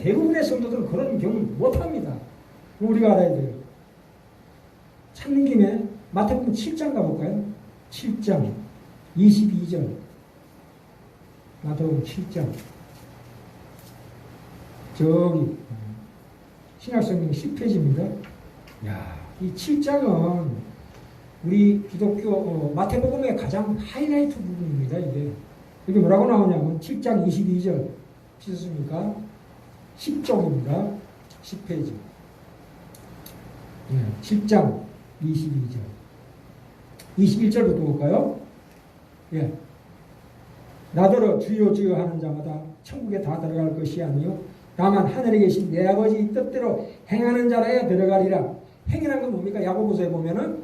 대부분의 성도들은 그런 경우 못합니다. 우리가 알아야 돼요. 찾는 김에 마태복음 7장 가볼까요? 7장 22절. 마태복음 7장. 저기 신약성경 10페이지입니다. 야, 이 7장은 우리 기독교 마태복음의 가장 하이라이트 부분입니다. 이게 뭐라고 나오냐면 7장 22절 피셨습니까? 10쪽입니다. 10페이지. 7장 22절. 21절부터 볼까요? 예. 나더러 주여 주여 하는 자마다 천국에 다 들어갈 것이 아니요 다만 하늘에 계신 내 아버지 뜻대로 행하는 자라야 들어가리라. 행이라는 건 뭡니까? 야고보서에 보면은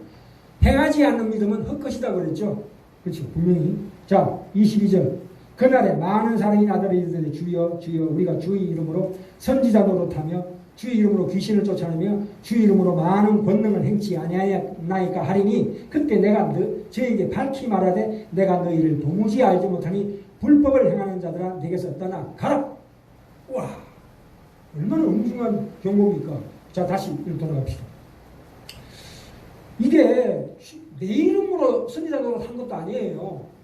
행하지 않는 믿음은 헛것이다 그랬죠. 그렇죠. 분명히. 자, 22절. 그날에 많은 사람이 나더러 이르되 주여 주여 우리가 주의 이름으로 선지자 노릇하며 주의 이름으로 귀신을 쫓아내며 주의 이름으로 많은 권능을 행치 아니하나이까 하리니 그때 내가 저에게 밝히 말하되 내가 너희를 도무지 알지 못하니 불법을 행하는 자들아 내게서 떠나 가라. 와, 얼마나 엄중한 경고입니까? 자, 다시 돌아갑시다. 이게 내 이름으로 선지자 노릇한 것도 아니에요.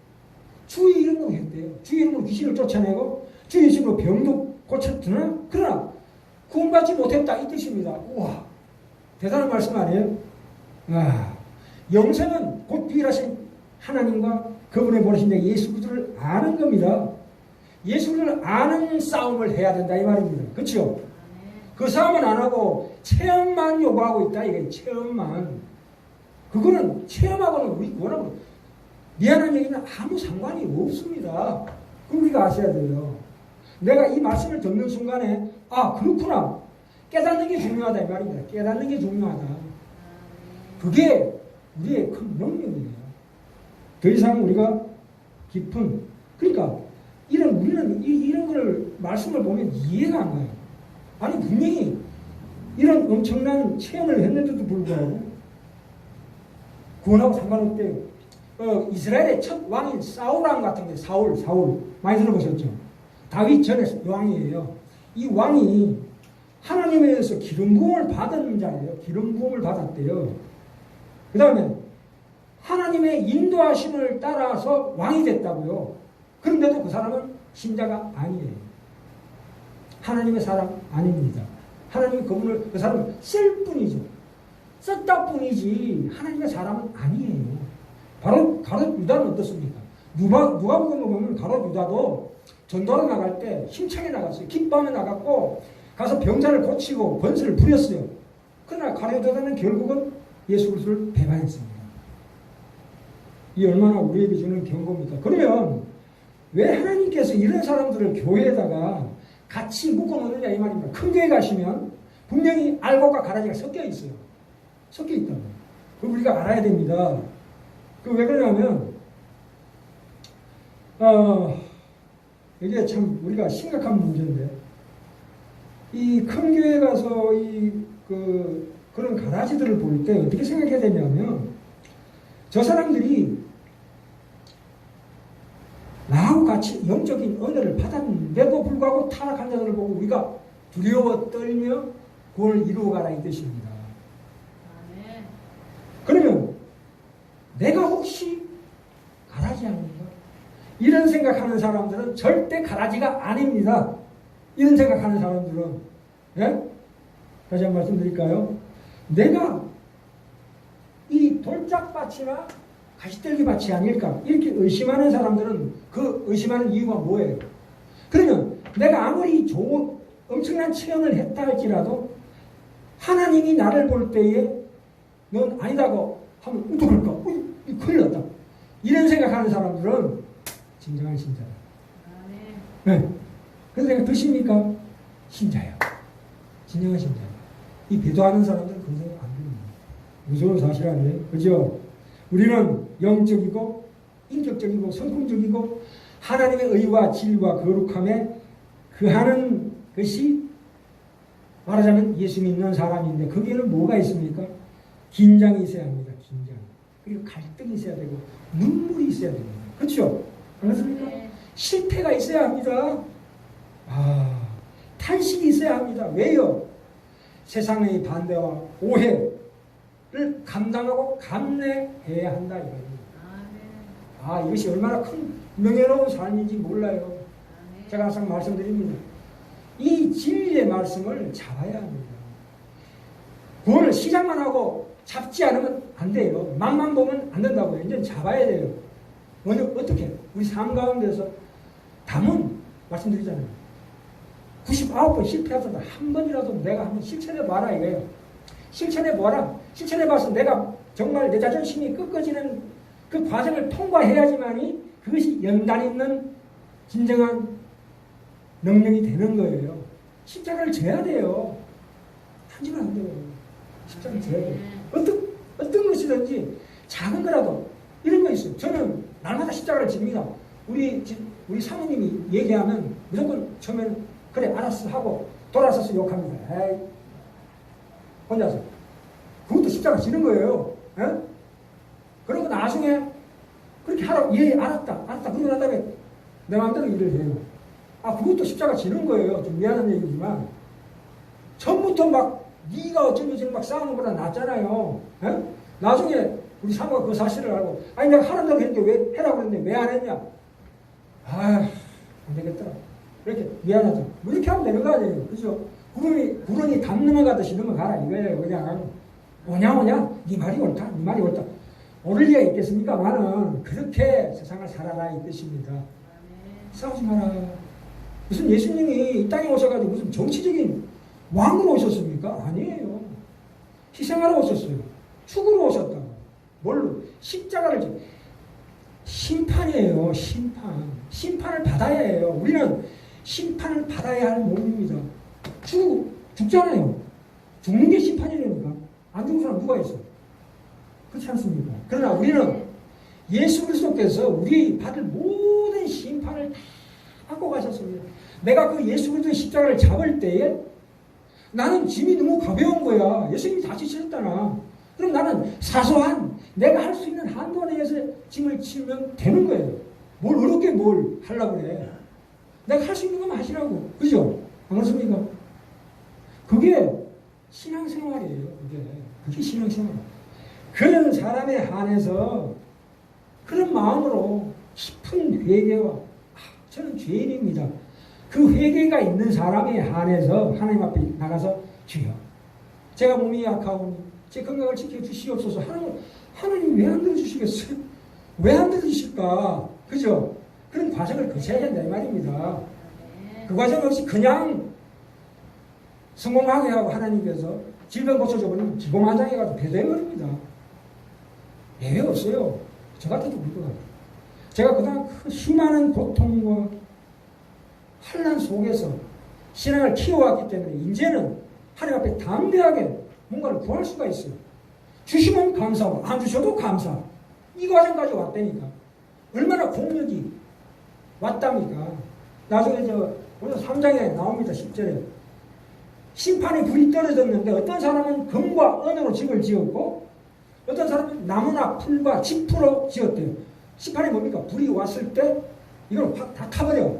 주의 이름으로 했대요. 주의 이름으로 귀신을 쫓아내고 주의 이름으로 병도 고쳤으나 그러나 구원받지 못했다 이 뜻입니다. 우와, 대단한 말씀 아니에요? 아, 영생은 곧 유일하신 하나님과 그분의 보내신 예수 그리스도를 아는 겁니다. 예수를 아는 싸움을 해야 된다 이 말입니다. 그렇죠? 그 싸움은 안 하고 체험만 요구하고 있다 이게 체험만. 그거는 체험하고는 우리 구원하고 미안한 얘기는 아무 상관이 없습니다. 그럼 우리가 아셔야 돼요. 내가 이 말씀을 듣는 순간에 아 그렇구나 깨닫는 게 중요하다 이 말입니다. 깨닫는 게 중요하다. 그게 우리의 큰 명령이에요. 더 이상 우리가 깊은 그러니까 우리는 이런 걸 말씀을 보면 이해가 안 가요. 아니 분명히 이런 엄청난 체험을 했는데도 불구하고 구원하고 상관없대요. 이스라엘의 첫 왕인 사울왕 같은 게 사울 많이 들어보셨죠? 다윗 전에 왕이에요. 이 왕이 하나님에서 기름 부음을 받은 자예요. 기름 부음을 받았대요. 그 다음에 하나님의 인도하심을 따라서 왕이 됐다고요. 그런데도 그 사람은 신자가 아니에요. 하나님의 사람 아닙니다. 하나님이 그 사람을 쓸 뿐이죠. 썼다 뿐이지 하나님의 사람은 아니에요. 바로 가롯 유다는 어떻습니까? 누가복음을 보면 가롯 유다도 전도하러 나갈 때 힘차게 나갔어요. 기뻐하며 나갔고 가서 병자를 고치고 권세를 부렸어요. 그러나 가롯 유다는 결국은 예수 그리스도를 배반했습니다. 이 얼마나 우리에게 주는 경고입니까? 그러면 왜 하나님께서 이런 사람들을 교회에다가 같이 묶어놓느냐 이 말입니다. 큰 교회 가시면 분명히 알곡과 가라지가 섞여 있어요. 섞여 있다고. 그걸 우리가 알아야 됩니다. 왜 그러냐면 이게 참 우리가 심각한 문제인데 이 큰 교회 가서 그런 가라지들을 볼 때 어떻게 생각해야 되냐면 저 사람들이 나하고 같이 영적인 은혜를 받았는데도 불구하고 타락한 자들을 보고 우리가 두려워 떨며 그걸 이루어가라 이 뜻입니다. 그러면 내가 혹시 가라지 아닌가? 이런 생각하는 사람들은 절대 가라지가 아닙니다. 이런 생각하는 사람들은 예? 다시 한번 말씀드릴까요? 내가 이 돌짝밭이나 가시떨기밭이 아닐까? 이렇게 의심하는 사람들은 그 의심하는 이유가 뭐예요? 그러면 내가 아무리 엄청난 체험을 했다 할지라도 하나님이 나를 볼 때에 넌 아니다고 하면 어떡할까? 큰일 났다. 이런 생각하는 사람들은 진정한 신자다. 네. 그런 생각 드십니까? 신자야. 진정한 신자야. 이 배도하는 사람들은 그런 생각 안 듭니다. 무서운 사실 아니에요? 그죠? 우리는 영적이고 인격적이고 성품적이고 하나님의 의와 진리와 거룩함에 그하는 것이 말하자면 예수 믿는 사람인데 거기에는 뭐가 있습니까? 긴장이 있어야 합니다. 긴장. 그리고 갈등이 있어야 되고 눈물이 있어야 됩니다. 그렇죠? 그렇습니까? 네. 실패가 있어야 합니다. 탄식이 있어야 합니다. 왜요? 세상의 반대와 오해를 감당하고 감내해야 한다 이거예요. 아, 이것이 얼마나 큰 명예로운 삶인지 몰라요. 제가 항상 말씀드립니다. 이 진리의 말씀을 잡아야 합니다. 구원을 시작만 하고 잡지 않으면 안 돼요. 맛만 보면 안 된다고요. 이제 잡아야 돼요. 먼저 어떻게? 우리 삶 가운데서 담은 말씀드리잖아요. 99번 실패하더라도 한 번이라도 내가 한번 실천해봐라 이거예요. 실천해봐라. 실천해봐서 내가 정말 내 자존심이 꺾어지는 그 과정을 통과해야지만이 그것이 연단 있는 진정한 능력이 되는 거예요. 십자가를 져야 돼요. 한지는 안 돼요. 십자가를 져야 돼요. 어떤 것이든지 작은 거라도 이런 거 있어요. 저는 날마다 십자가를 집니다. 우리 사모님이 얘기하면 무조건 처음에는 그래 알았어 하고 돌아서서 욕합니다. 에이, 혼자서. 그것도 십자가 지는 거예요. 에? 그리고 나중에 그렇게 하라고 예 알았다 그러고 난 다음에 내 마음대로 일을 해요. 아 그것도 십자가 지는 거예요. 좀 미안한 얘기지만 처음부터 막 네가 어쩌면 막 싸우는 거보다 낫잖아요. 에? 나중에 우리 사모가 그 사실을 알고 아니 내가 하란다고 했는데 왜 해라고 그랬는데 왜 안 했냐. 아 안 되겠더라. 이렇게 미안하죠. 뭐 이렇게 하면 되는 거 아니에요. 그죠? 구름이 담 넘어가듯이 넘어가라 이거예요. 그냥 오냐 네 말이 옳다 네 말이 옳다. 오를 리가 있겠습니까만은 그렇게 세상을 살아라 이 뜻입니다. 싸우지 마라. 무슨 예수님이 이 땅에 오셔가지고 무슨 정치적인 왕으로 오셨습니까? 아니에요. 희생하러 오셨어요. 죽으러 오셨다고. 뭘로? 십자가를 심판이에요. 심판을 받아야 해요. 우리는 심판을 받아야 할 몸입니다. 죽잖아요. 죽는 게 심판이라니까. 안 죽은 사람 누가 있어? 그렇지 않습니까? 그러나 우리는 예수 그리스도께서 우리 받을 모든 심판을 다 받고 가셨습니다. 내가 그 예수 그리스도의 십자가를 잡을 때에 나는 짐이 너무 가벼운 거야. 예수님이 다 지셨잖아. 그럼 나는 사소한 내가 할 수 있는 한도 내에서 짐을 치면 되는 거예요. 뭘 어렵게 뭘 하려고 그래. 내가 할 수 있는 것만 하시라고. 그죠? 안 그렇습니까? 그게 신앙생활이에요. 그게 신앙생활. 그런 사람에 한해서 그런 마음으로 깊은 회개와 저는 죄인입니다. 그 회개가 있는 사람에 한해서 하나님 앞에 나가서 주여 제가 몸이 약하오니 제 건강을 지켜주시옵소서. 하나님 왜 안 들어주시겠어요? 왜 안 들어주실까? 그죠? 그런 과정을 거쳐야 된다 이 말입니다. 그 과정 없이 그냥 성공하게 하고 하나님께서 질병 고쳐줘버리면 기고만장해가지고 배대버립니다. 예외 없어요. 저 같아도 그럴 것 같아요. 제가 그동안 그 수많은 고통과 환난 속에서 신앙을 키워왔기 때문에 이제는 하나님 앞에 담대하게 뭔가를 구할 수가 있어요. 주시면 감사하고 안 주셔도 감사. 이 과정까지 왔다니까. 얼마나 공력이 왔답니까? 나중에 오늘 3장에 나옵니다. 10절에. 심판의 불이 떨어졌는데 어떤 사람은 금과 은으로 집을 지었고 어떤 사람은 나무나 풀과 짚으로 지었대요. 심판이 뭡니까? 불이 왔을 때 이걸 확 다 타버려.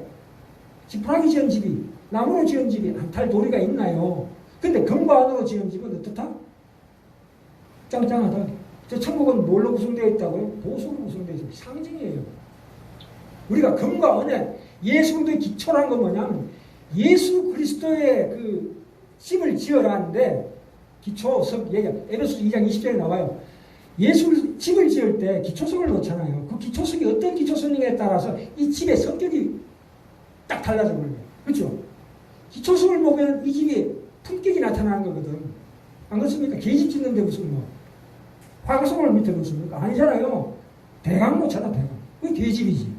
지푸라기 지은 집이 나무로 지은 집이 안 탈 도리가 있나요? 근데 금과 은으로 지은 집은 어떻다? 짱짱하다. 저 천국은 뭘로 구성되어 있다고요? 보석으로 구성되어 있어요. 상징이에요. 우리가 금과 은에 예수 그리스도의 기초라는 건 뭐냐면 예수 그리스도의 그 집을 지으라는데 기초석 얘기야. 에베소서 2장 20절에 나와요. 예수 집을 지을 때 기초석을 놓잖아요. 그 기초석이 어떤 기초석에 따라서 이 집의 성격이 딱 달라져 버려요. 그렇죠? 기초석을 보면 이 집이 품격이 나타나는 거거든. 안 그렇습니까? 계집 짓는데 무슨 뭐 화가석을 밑에 놓습니까? 아니잖아요. 대강 놓잖아. 대강. 그게 계집이지.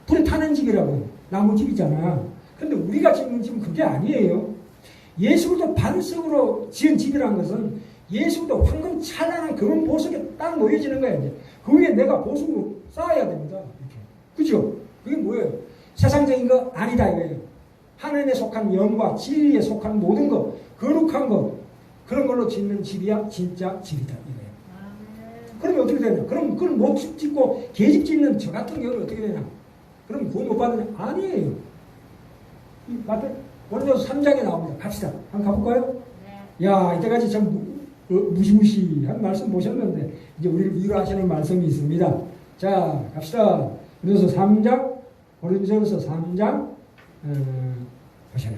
불에 타는 집이라고요. 나무집이잖아. 근데 우리가 짓는 집은 그게 아니에요. 예수도 반석으로 지은 집이라는 것은 예수도 황금 찬란한 그런 보석에 딱 놓여지는 거야. 이제. 그 위에 내가 보석으로 쌓아야 됩니다. 이렇게. 그죠? 그게 뭐예요? 세상적인 거 아니다 이거예요. 하나님에 속한 영과 진리에 속한 모든 거, 거룩한 거, 그런 걸로 짓는 집이야 진짜 집이다 이거예요. 그러면 어떻게 되냐? 그럼 그걸 못 짓고 계집 짓는 저 같은 경우는 어떻게 되냐? 그럼 구원 못 받느냐? 아니에요. 맞아요? 고린도서 3장에 나옵니다. 갑시다. 한번 가볼까요? 네. 야, 이때까지 참 무시무시한 말씀 보셨는데 이제 우리를 위로하시는 말씀이 있습니다. 자, 갑시다. 고린도서 3장, 고린도서 3장 보셔요.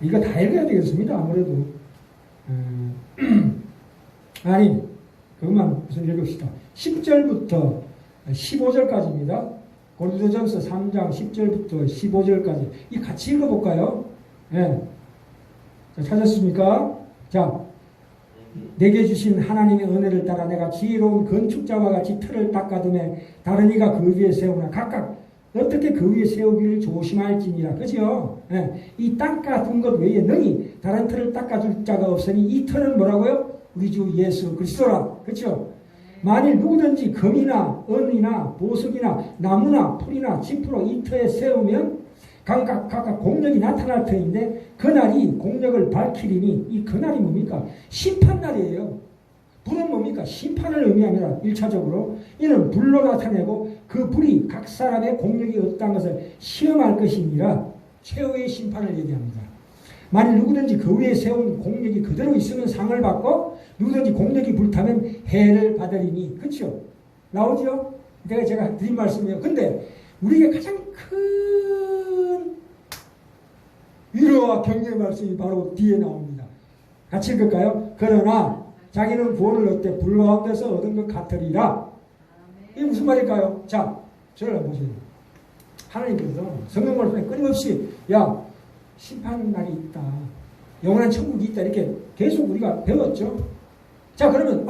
이거 다 읽어야 되겠습니다. 아무래도 아니 그것만 무슨 읽읍시다. 10절부터 15절까지입니다. 고린도전서 3장 10절부터 15절까지 이 같이 읽어볼까요? 네. 자, 찾았습니까? 자, 내게 주신 하나님의 은혜를 따라 내가 지혜로운 건축자와 같이 틀을 닦아두매 다른 이가 그 위에 세우나 각각 어떻게 그 위에 세우기를 조심할지니라. 그죠? 네. 이 닦아둔 것 외에 능히 다른 틀을 닦아줄 자가 없으니 이 틀은 뭐라고요? 우리 주 예수 그리스도라. 그렇죠? 만일 누구든지 금이나 은이나 보석이나 나무나 풀이나 짚으로 이 터에 세우면 각각 공력이 나타날 터인데 그날이 공력을 밝히리니 이 그날이 뭡니까? 심판날이에요. 불은 뭡니까? 심판을 의미합니다. 1차적으로 이는 불로 나타내고 그 불이 각 사람의 공력이 어떠한 것을 시험할 것이니라. 최후의 심판을 얘기합니다. 만일 누구든지 그 위에 세운 공력이 그대로 있으면 상을 받고 누구든지 공력이 불타면 해를 받으리니. 그렇죠? 나오죠? 제가 드린 말씀이에요. 근데 우리에게 가장 큰 위로와 격려의 말씀이 바로 뒤에 나옵니다. 같이 읽을까요? 그러나 자기는 구원을 얻되 불 가운데서 얻은 것 같으리라. 이게 무슨 말일까요? 자, 저를 보세요. 하나님께서 성경 말씀에 끊임없이 야, 심판날이 있다. 영원한 천국이 있다. 이렇게 계속 우리가 배웠죠. 자, 그러면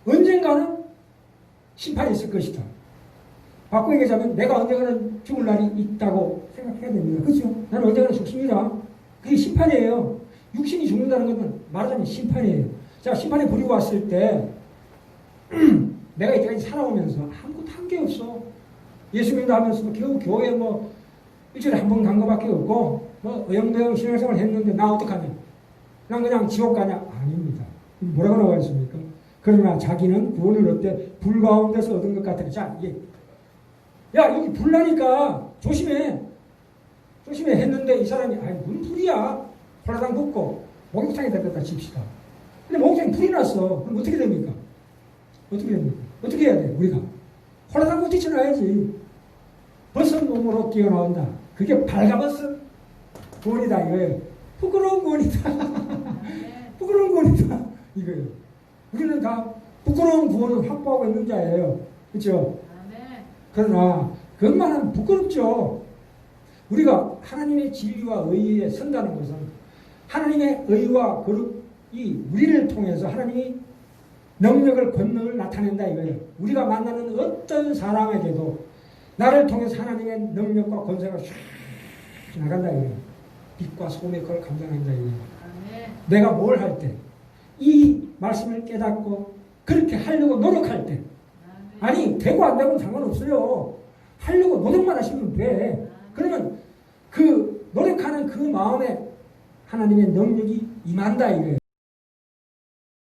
언젠가는 심판이 있을 것이다. 바꾸게 얘기하자면 내가 언젠가는 죽을 날이 있다고 생각해야 됩니다. 그렇죠? 나는 언젠가는 죽습니다. 그게 심판이에요. 육신이 죽는다는 것은 말하자면 심판이에요. 자, 심판이 부리고 왔을 때 내가 이때까지 살아오면서 아무것도 한 게 없어. 예수 믿는다 하면서도 겨우 교회 일주일에 한 번 간 거밖에 없고 어영부영 신앙생활 했는데 나 어떡하냐? 난 그냥 지옥 가냐? 아닙니다. 뭐라고 나와 있습니까? 그러나 자기는 구원을 얻되 불 가운데서 얻은 것 같으니. 자, 야, 여기 불 나니까 조심해 했는데 이 사람이 무슨 불이야? 홀라당 붙고 목욕탕에 됐다 칩시다. 근데 목욕탕에 불이 났어. 그럼 어떻게 됩니까? 어떻게 해야 돼? 우리가 홀라당 붙 뛰쳐나야지. 벗은 몸으로 뛰어나온다. 그게 발가벗은 구원이다 이거예요. 부끄러운 구원이다. 부끄러운 구원이다 이거예요. 우리는 다 부끄러운 구원을 확보하고 있는 자예요. 그렇죠? 그러나 그것만은 부끄럽죠. 우리가 하나님의 진리와 의에 선다는 것은 하나님의 의와 거룩이 우리를 통해서 하나님이 능력을 권능을 나타낸다 이거예요. 우리가 만나는 어떤 사람에게도 나를 통해서 하나님의 능력과 권세가 쫙 나간다 이거예요. 빛과 소금의 그걸 감당한다 이거예요. 내가 뭘 할 때 이 말씀을 깨닫고 그렇게 하려고 노력할 때 아니 되고 안 되고는 상관없어요. 하려고 노력만 하시면 돼. 그러면 그 노력하는 그 마음에 하나님의 능력이 임한다 이거예요.